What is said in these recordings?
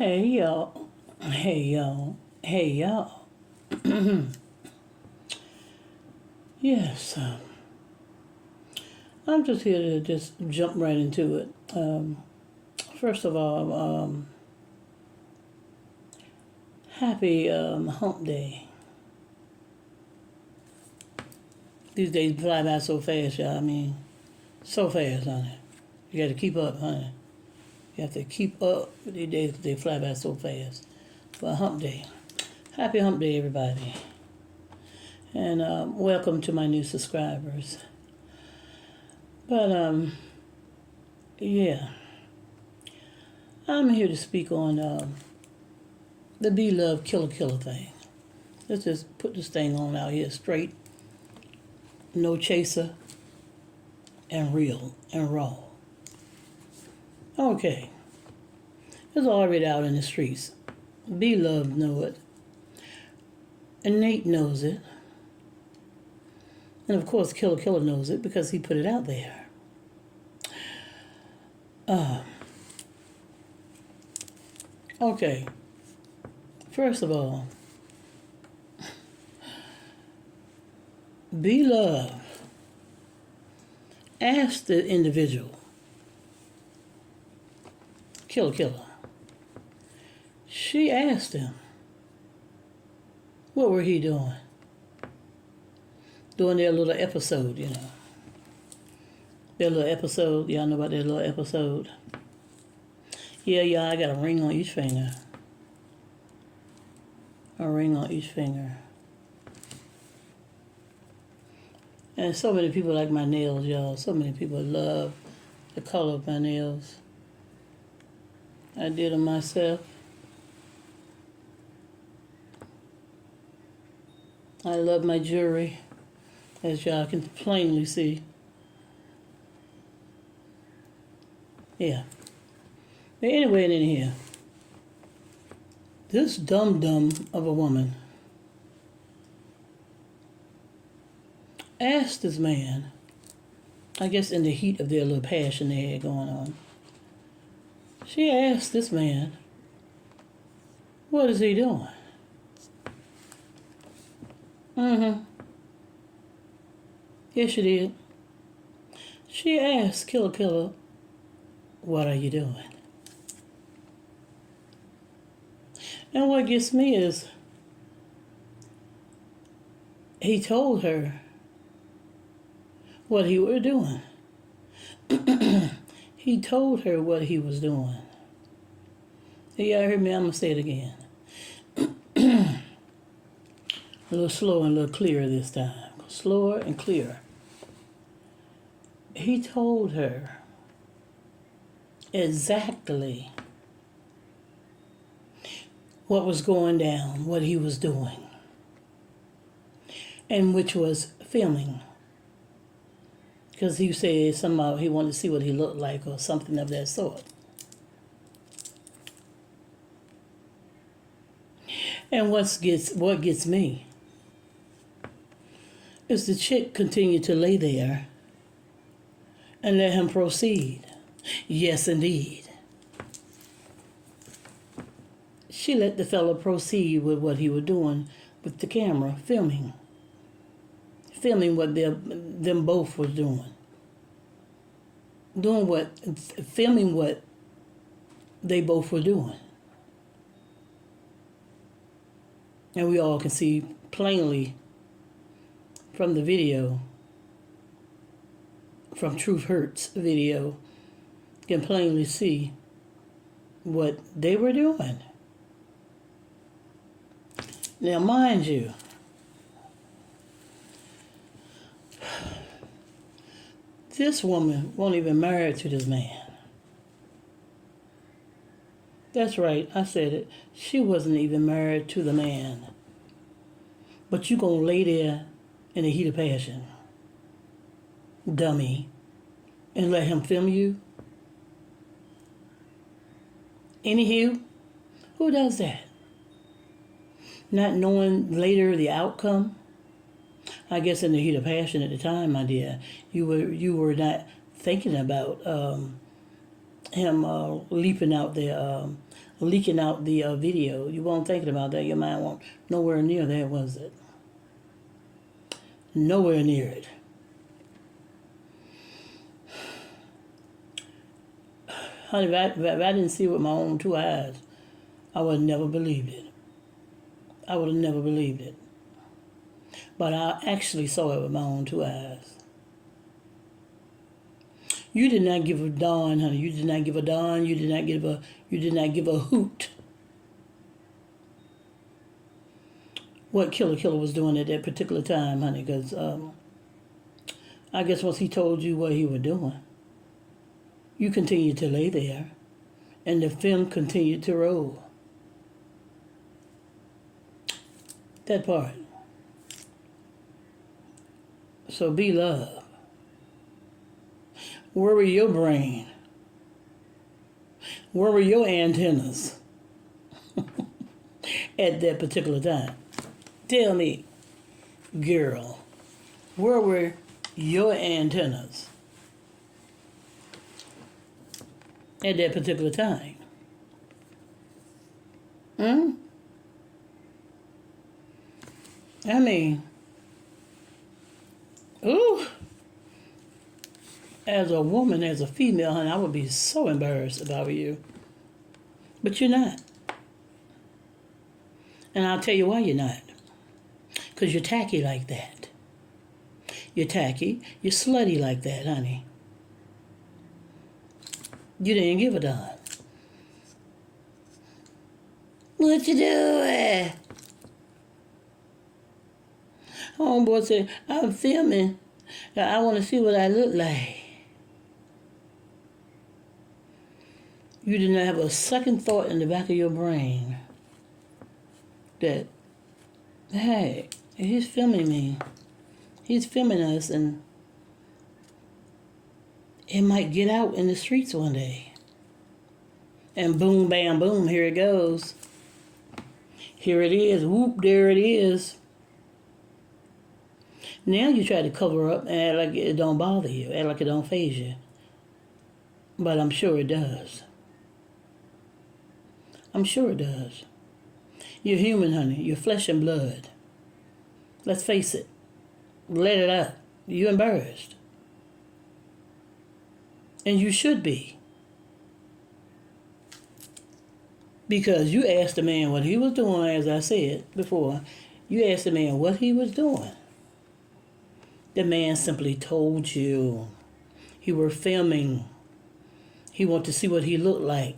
Hey y'all. Hey y'all. Hey y'all. Yes, I'm just here to just jump right into it. First of all, happy hump day. These days fly by so fast, y'all. I mean, so fast, honey. You got to keep up, honey. You have to keep up with these days 'cause they fly by so fast. But hump day. Happy hump day, everybody. And welcome to my new subscribers. But, yeah. I'm here to speak on the Be Love Killer thing. Let's just put this thing on out here straight. No chaser. And real and raw. Okay. It's already out in the streets. Be Love know it. And Nate knows it. And of course Killer knows it because he put it out there. Okay. First of all, Be Love asked the individual, Killer. She asked him, what were he doing? Doing their little episode, you know. Their little episode, y'all know about their little episode? Yeah, I got a ring on each finger. A ring on each finger. And so many people like my nails, y'all. So many people love the color of my nails. I did them myself. I love my jewelry, as y'all can plainly see. Yeah. But anyway, in here, this dum-dum of a woman asked this man, I guess in the heat of their little passion they had going on, she asked this man, what is he doing? Yes, she did. She asked Killer, what are you doing? And what gets me is, he told her what he was doing. He told her what he was doing. Y'all heard me? I'm going to say it again. A little slower and a little clearer this time. Slower and clearer. He told her exactly what was going down, what he was doing, and which was filming. Because he said somehow he wanted to see what he looked like or something of that sort. And what gets me is the chick continued to lay there and let him proceed. Yes, indeed. She let the fella proceed with what he was doing with the camera, filming what them both was doing. Filming what they both were doing. And we all can see plainly from the video, from Truth Hurts video, can plainly see what they were doing. Now, mind you, this woman wasn't even married to this man. That's right, I said it. She wasn't even married to the man. But you gonna lay there in the heat of passion, dummy, and let him film you? Anywho, who does that? Not knowing later the outcome? I guess in the heat of passion at the time, my dear, you were not thinking about him leaping out there leaking out the video. You weren't thinking about that. Your mind won't nowhere near that, was it? Nowhere near it. Honey, if I didn't see it with my own two eyes, I would have never believed it. I would have never believed it. But I actually saw it with my own two eyes. You did not give a darn, honey. You did not give a darn. You did not give a hoot what Killer was doing at that particular time, honey, because I guess once he told you what he was doing, you continued to lay there, and the film continued to roll. That part. So be love. Where were your brain? Where were your antennas at that particular time? Tell me, girl, where were your antennas at that particular time? I mean, ooh, as a woman, as a female, honey, I would be so embarrassed if I were you. But you're not. And I'll tell you why you're not. Because you're tacky like that. You're tacky, you're slutty like that, honey. You didn't give a darn. What you doing? Homeboy said, I'm filming. I want to see what I look like. You did not have a second thought in the back of your brain that, hey, he's filming me. He's filming us, and it might get out in the streets one day. And boom, bam, boom, here it goes. Here it is. Whoop, there it is. Now you try to cover up and act like it don't bother you, act like it don't faze you. But I'm sure it does. I'm sure it does. You're human, honey. You're flesh and blood. Let's face it. Let it out. You're embarrassed. And you should be. Because you asked the man what he was doing, as I said before. You asked the man what he was doing. The man simply told you he were filming. He wanted to see what he looked like.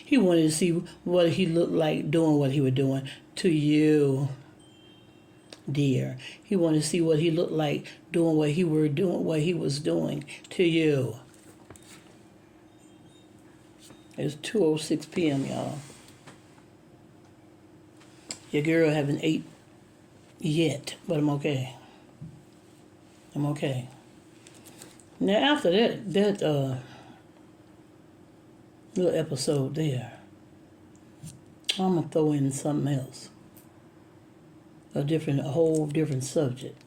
He wanted to see what he looked like doing what he was doing to you, dear. He wanted to see what he looked like doing what he was doing to you. It's 2:06 p.m., y'all. Your girl haven't ate yet, but I'm okay. I'm okay. Now after that little episode there, I'm gonna throw in something else. A whole different subject.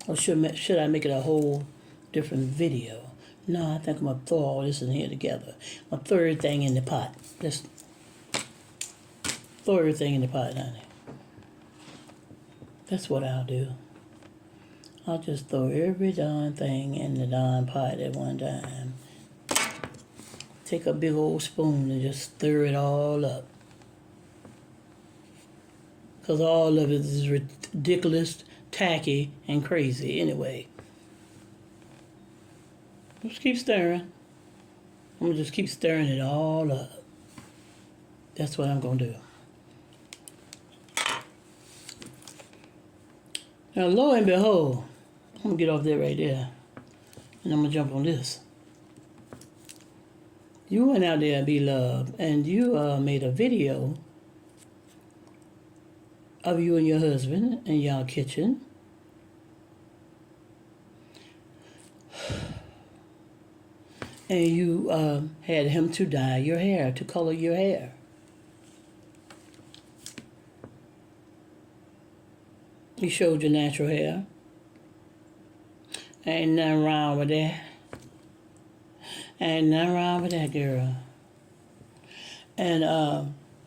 Or should I make it a whole different video? No, I think I'm gonna throw all this in here together. My third thing in the pot. Just throw everything in the pot, honey. That's what I'll do. I'll just throw every darn thing in the darn pot at one time. Take a big old spoon and just stir it all up. Because all of it is ridiculous, tacky, and crazy anyway. Just keep stirring. I'm going to just keep stirring it all up. That's what I'm going to do. Now, lo and behold, I'm going to get off that right there. And I'm going to jump on this. You went out there, beloved, and you made a video of you and your husband in y'all kitchen. And you had him to dye your hair, to color your hair. He showed your natural hair. Ain't nothing wrong with that. Ain't nothing wrong with that, girl. And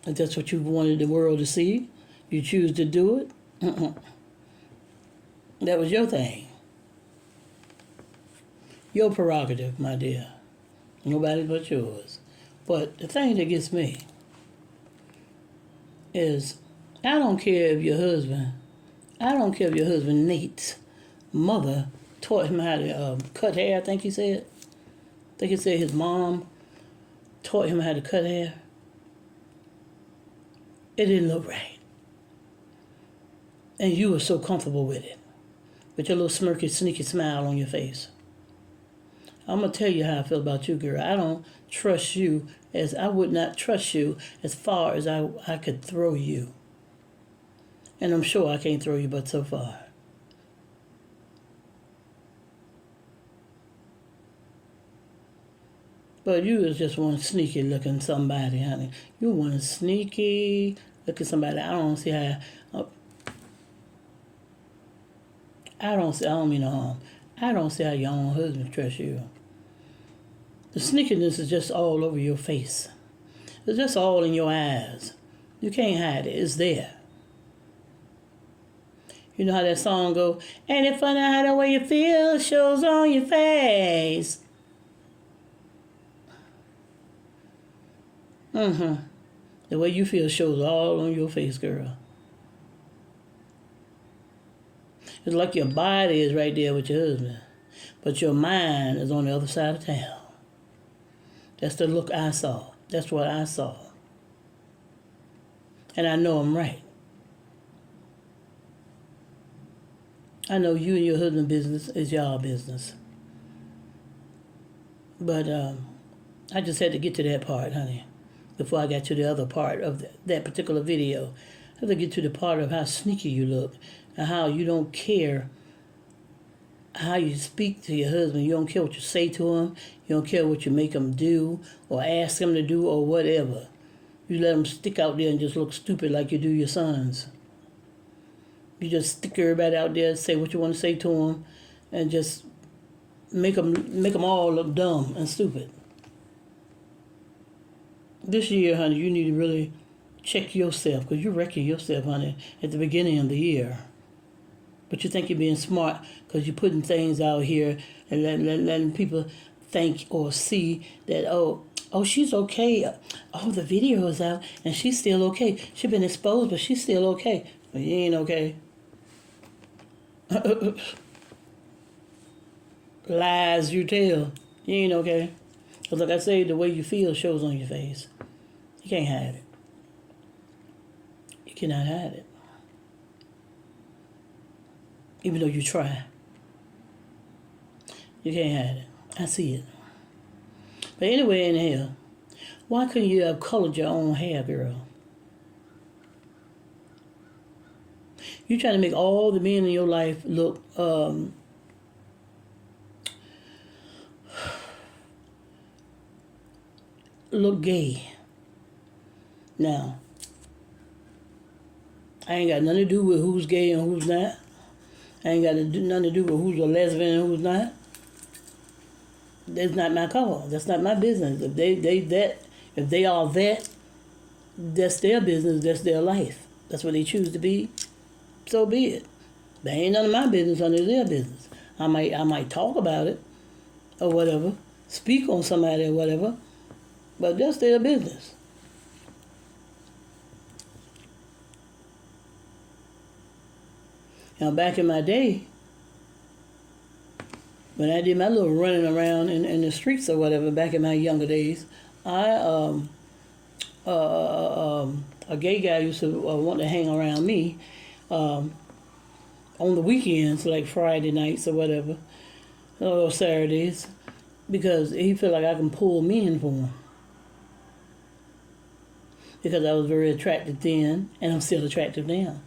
if that's what you wanted the world to see, you choose to do it, that was your thing. Your prerogative, my dear. Nobody but yours. But the thing that gets me is I don't care if your husband Nate's mother taught him how to cut hair, I think he said. I think he said his mom taught him how to cut hair. It didn't look right. And you were so comfortable with it. With your little smirky, sneaky smile on your face. I'm going to tell you how I feel about you, girl. I don't trust you as I would not trust you as far as I could throw you. And I'm sure I can't throw you but so far. But you is just one sneaky looking somebody, honey. You one sneaky looking somebody. I don't see how. I don't mean no harm. I don't see how your own husband trusts you. The sneakiness is just all over your face. It's just all in your eyes. You can't hide it. It's there. You know how that song go? Ain't it funny how the way you feel shows on your face? The way you feel shows all on your face, girl. It's like your body is right there with your husband, but your mind is on the other side of town. That's the look I saw. That's what I saw. And I know I'm right. I know you and your husband's business is y'all business. But I just had to get to that part, honey, before I got to the other part of that particular video. I have to get to the part of how sneaky you look and how you don't care how you speak to your husband. You don't care what you say to him. You don't care what you make him do or ask him to do or whatever. You let him stick out there and just look stupid like you do your sons. You just stick everybody out there, say what you want to say to them, and just make them all look dumb and stupid. This year, honey, you need to really check yourself, because you're wrecking yourself, honey, at the beginning of the year. But you think you're being smart because you're putting things out here and letting people think or see that, oh, she's okay. Oh, the video is out and she's still okay. She's been exposed, but she's still okay. Well, you ain't okay. Lies you tell. You ain't okay. Because like I say, the way you feel shows on your face. You can't hide it. You cannot hide it. Even though you try. You can't hide it. I see it. But anyway, in hell, why couldn't you have colored your own hair, girl? You trying to make all the men in your life look look gay. Now, I ain't got nothing to do with who's gay and who's not. I ain't got nothing to do with who's a lesbian and who's not. That's not my call. That's not my business. If they are that, that's their business. That's their life. That's what they choose to be. So be it. They ain't none of my business. Under their business. I might talk about it or whatever, speak on somebody or whatever, but that's their business. Now, back in my day, when I did my little running around in the streets or whatever, back in my younger days, a gay guy used to want to hang around me on the weekends, like Friday nights or whatever, or Saturdays, because he felt like I can pull men for him. Because I was very attractive then, and I'm still attractive now.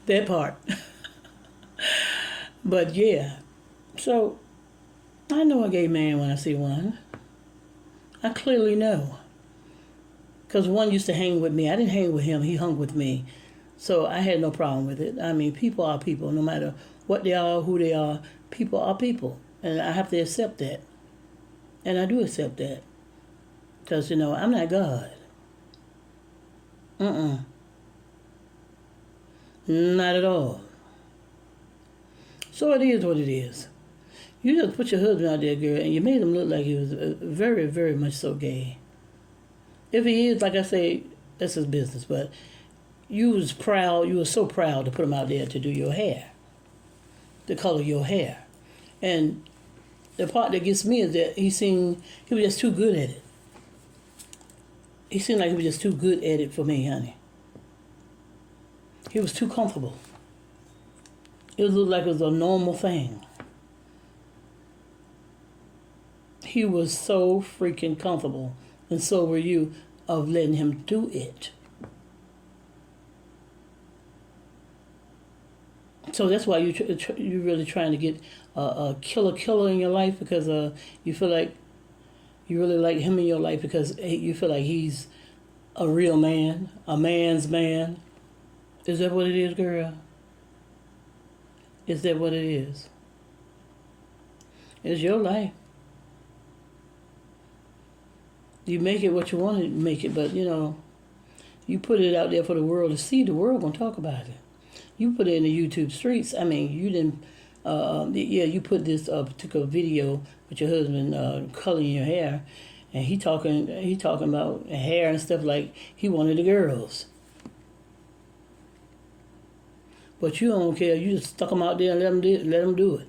That part. But yeah, so I know a gay man when I see one. I clearly know. Because one used to hang with me. I didn't hang with him, he hung with me. So I had no problem with it. I mean, people are people. No matter what they are, who they are, people are people. And I have to accept that. And I do accept that. Because, I'm not God. Not at all. So it is what it is. You just put your husband out there, girl, and you made him look like he was very, very much so gay. If he is, like I say, that's his business. But you was proud. You were so proud to put him out there to do your hair, to color your hair. And the part that gets me is that he was just too good at it. He seemed like he was just too good at it for me, honey. He was too comfortable. It looked like it was a normal thing. He was so freaking comfortable, and so were you, of letting him do it. So that's why you're really trying to get a killer in your life, because you feel like you really like him in your life because you feel like he's a real man, a man's man. Is that what it is, girl? Is that what it is? It's your life. You make it what you want to make it, but you put it out there for the world to see. The world gonna talk about it. You put it in the YouTube streets. I mean, you didn't. You put this particular video with your husband coloring your hair, and he talking about hair and stuff like he wanted the girls. But you don't care. You just stuck them out there and let them do it,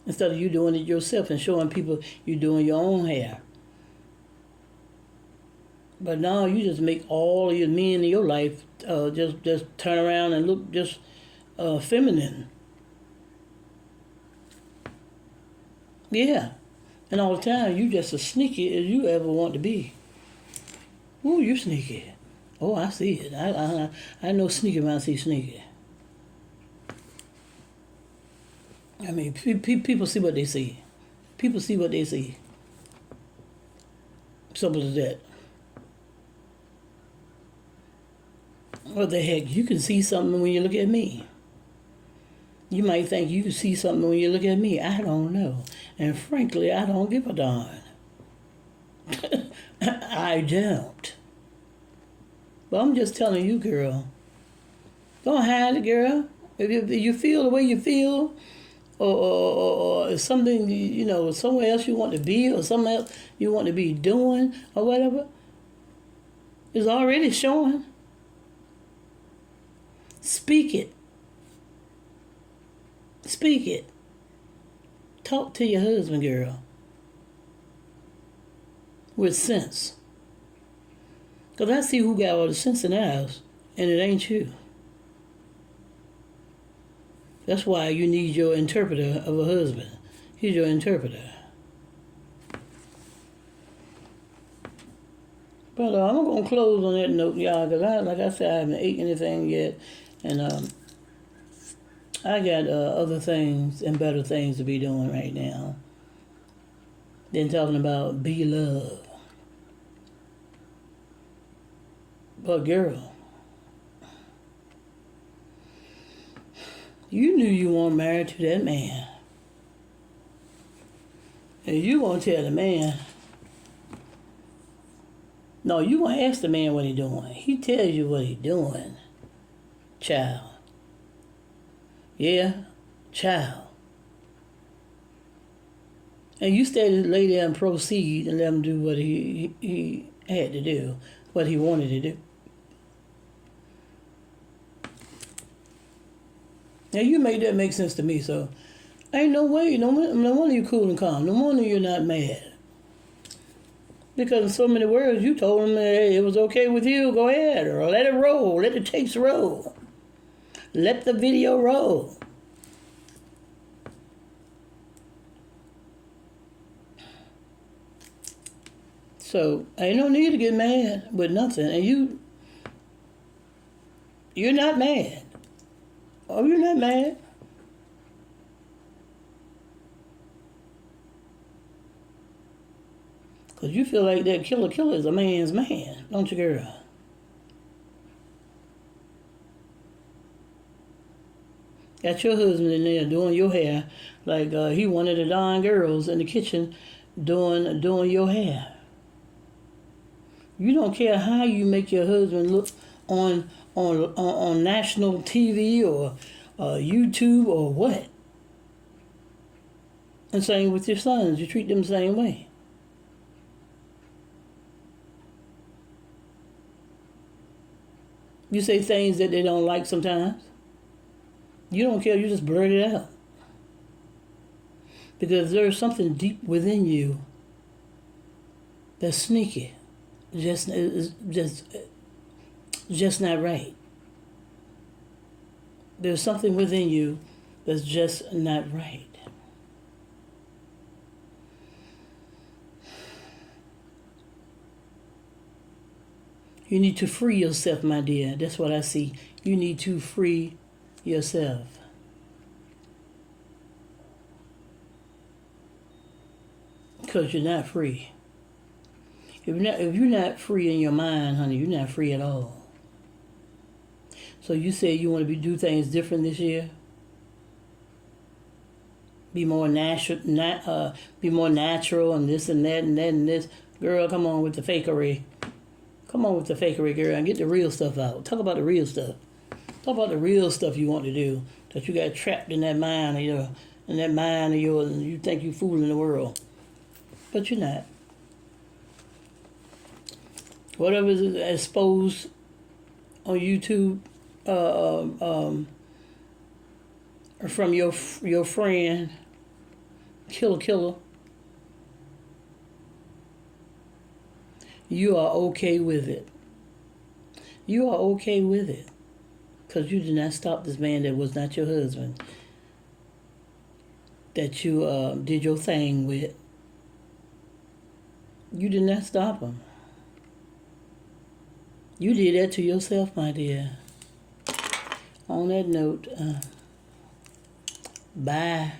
instead of you doing it yourself and showing people you doing your own hair. But now you just make all of your men in your life just turn around and look just feminine. Yeah. And all the time, you just as sneaky as you ever want to be. Ooh, you sneaky. Oh, I see it. I know sneaky when I see sneaky. I mean, people see what they see. People see what they see. Simple as that. What the heck? You can see something when you look at me. You might think you can see something when you look at me. I don't know. And frankly, I don't give a darn. I don't. But I'm just telling you, girl. Don't hide it, girl. If you feel the way you feel, or something, somewhere else you want to be, or something else you want to be doing, or whatever, it's already showing. Speak it. Speak it. Talk to your husband, girl. With sense. Because I see who got all the sense in the house, and it ain't you. That's why you need your interpreter of a husband. He's your interpreter. But I'm going to close on that note, y'all, because like I said, I haven't eaten anything yet. And I got other things and better things to be doing right now than talking about be love. But girl, you knew you weren't married to that man. And you won't tell the man. No, you won't ask the man what he doing. He tells you what he doing. Child. Yeah, child. And you stay to lay there and proceed and let him do what he had to do, what he wanted to do. Now you make that make sense to me, so ain't no way, no wonder you cool and calm. No wonder you're not mad. Because in so many words, you told him, hey, it was okay with you, go ahead, or let it roll, let the tapes roll. Let the video roll. So, ain't no need to get mad with nothing. And you're not mad. Oh, you're not mad. Because you feel like that killer is a man's man, don't you, girl? Got your husband in there doing your hair like he wanted the darn girls in the kitchen doing your hair. You don't care how you make your husband look on national TV or YouTube or what. And same with your sons. You treat them the same way. You say things that they don't like sometimes. You don't care. You just blurt it out. Because there's something deep within you that's sneaky. Just not right. There's something within you that's just not right. You need to free yourself, my dear. That's what I see. You need to free yourself. Because you're not free. If you're not free in your mind, honey, you're not free at all. So you say you want to do things different this year? Be more natural, and this and that and that and this. Girl, come on with the fakery. Come on with the fakery, girl, and get the real stuff out. Talk about the real stuff. Talk about the real stuff you want to do that you got trapped in that mind of yours, and you think you fooling the world, but you're not. Whatever is exposed on YouTube from your friend, Killer, you are okay with it. You are okay with it. Because you did not stop this man that was not your husband, that you did your thing with. You did not stop him. You did that to yourself, my dear. On that note, bye.